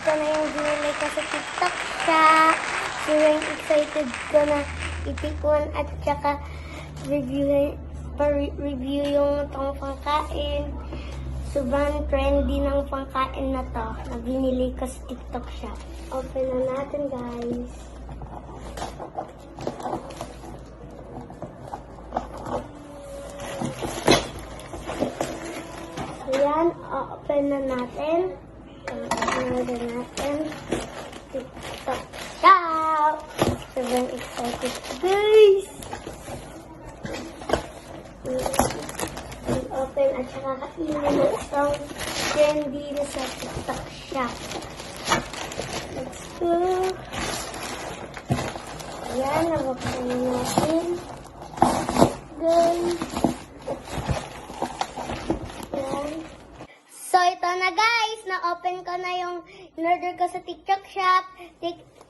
ko na yung binili ko sa TikTok shop. Sobrang excited ko na itikman at saka review yung itong pangkain. Sobrang trendy ng pangkain na to na binili ko sa TikTok shop. Open na natin, guys. Ayan, open na natin. Open na natin. TikTok shop. Sobrang excited, guys. Open at saka kainin na itong trendy na sa TikTok shop. Let's go. Ayan, nabuksan na natin. Guys. Ayan. So, ito na guys. Na-open ko na yung in-order ko sa TikTok shop.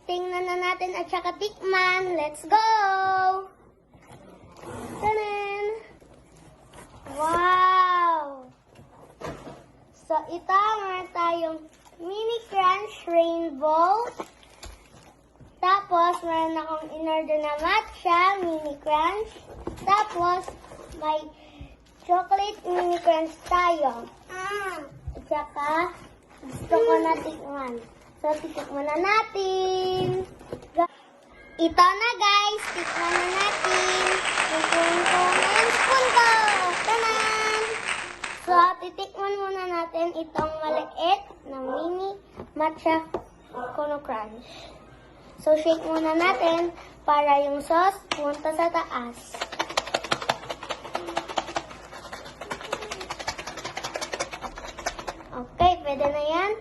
Tingnan na natin at saka tikman. Let's go! Tanan! Wow! So, ito, meron tayong mini crunch rainbow. Tapos, meron akong in-order na matcha mini crunch. Tapos, may chocolate mini crunch tayo. At saka, gusto ko na tikman. So, tikman na natin. Ito na guys, tikman na natin. Tikman ko na yung spoon ko. Tanan! So, titikman muna natin itong maliit na mini matcha Cono Crunch. So, shake muna natin para yung sauce punta sa taas. Okay, pwede na yan.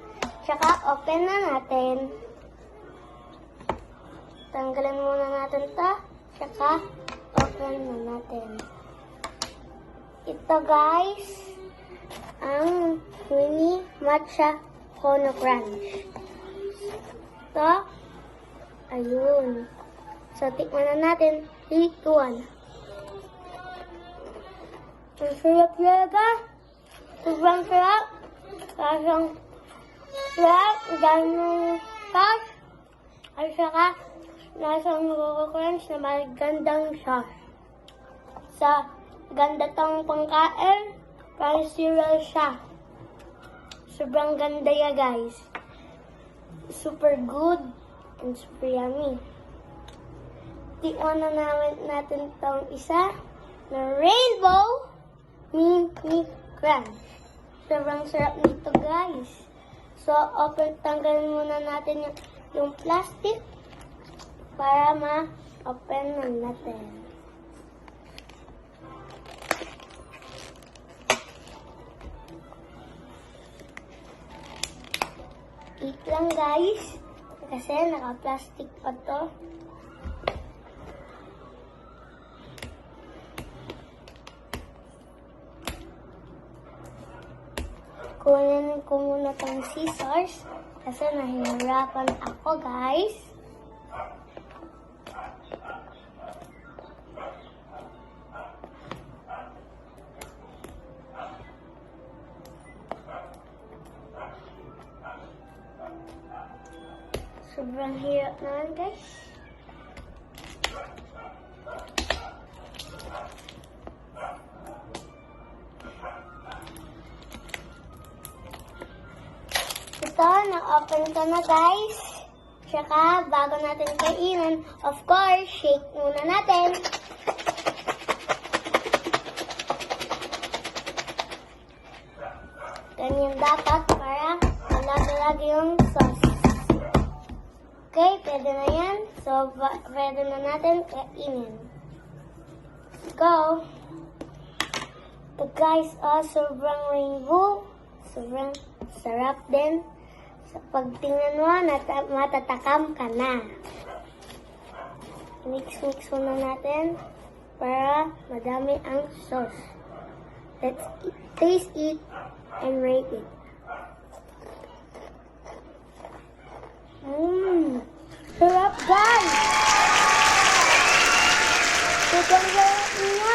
Tsaka, open na natin. Tanggalin muna natin ito. Tsaka, open na natin. Ito guys, ang mini matcha Cono Crunch. Ito, ayun. So, tikman na natin. 3, 2, 1. Ang sarap talaga. Sobrang sarap. Kasang sarap. Ganong sauce. At saka, lasang Cono Crunch na magandang sauce. Sa ganda tong pangkain. Parang cereal siya. Sobrang ganda ya guys. Super good and super yummy. Tikman na natin tong isa na rainbow mini crunch. Sobrang sarap nito guys. So, tanggalin muna natin yung plastic para ma-open na natin. Eat lang guys. Kasi naka-plastic pa to. Kunin ko muna tong scissors. Kasi nahihirapan ako guys. Sobrang hirap naman guys. Ito, na-open ko na guys. Tsaka, bago natin kainin, of course, shake muna natin. Ganyan dapat para malag-lag yung sauce. Okay, pwede na yan. So, pwede na natin kainin. Let's go. Ito guys, sobrang rainbow. Sobrang sarap din. Sa pagtingnan mo, matatakam ka na. Mix muna natin para madami ang sauce. Let's taste it and rate it. Sarap guys! Sobrang sarap niya!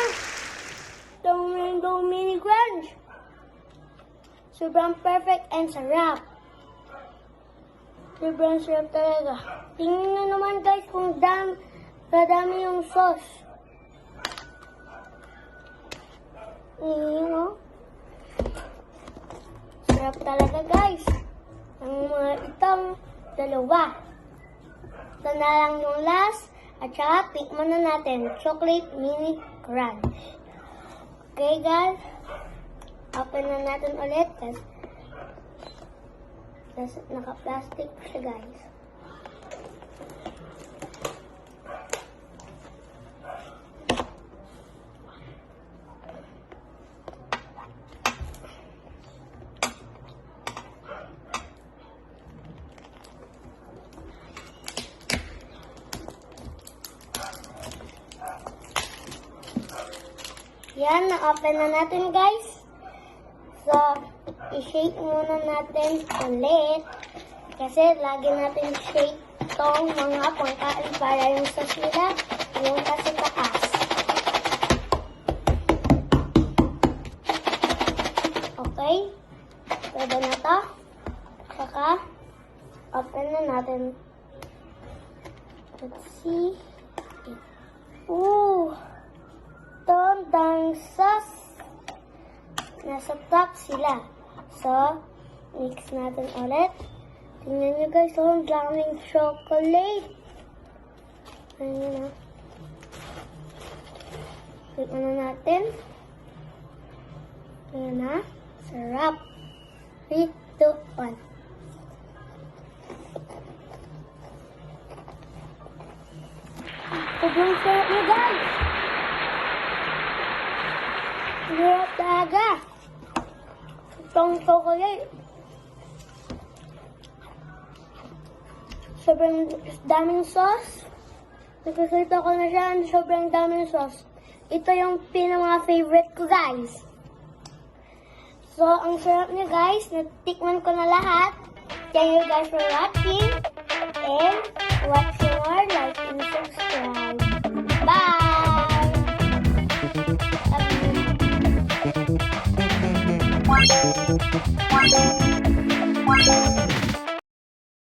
Itong rainbow mini crunch. Sobrang perfect and sarap. Sobrang sarap talaga. Tingnan nyo naman guys kung kadami yung sauce. Yun, oh. Sarap talaga guys. Ang mga itong dalawa. Ito na lang yung last. At saka tikman na natin. Chocolate mini crunch. Okay guys. Open na natin ulit. Kasi naka-plastic siya guys. Yan, na-open na natin guys. So, i-shake muna natin ulit. Kasi lagi natin shake itong mga pangkain para yung sa sila yung kasi taas. Okay? Pwede na to. Saka, open na natin. Let's see. Ooh! Tondang sauce. Nasa top sila. So, mix natin ulit. Tingnan nyo guys, ang daming chocolate. Ayan na. Tingnan na natin. Ayan na. Sarap. 3, 2, 1. Sobrang sarap nyo guys. Sarap talaga. Itong chocolate. Sobrang daming sauce. Nakikita ko na siya. Sobrang daming sauce. Ito yung pinaka-favorite ko guys. So, ang sarap niya guys. Natikman ko na lahat. Thank you guys for watching. And watch more, like and subscribe. Bye! Love you.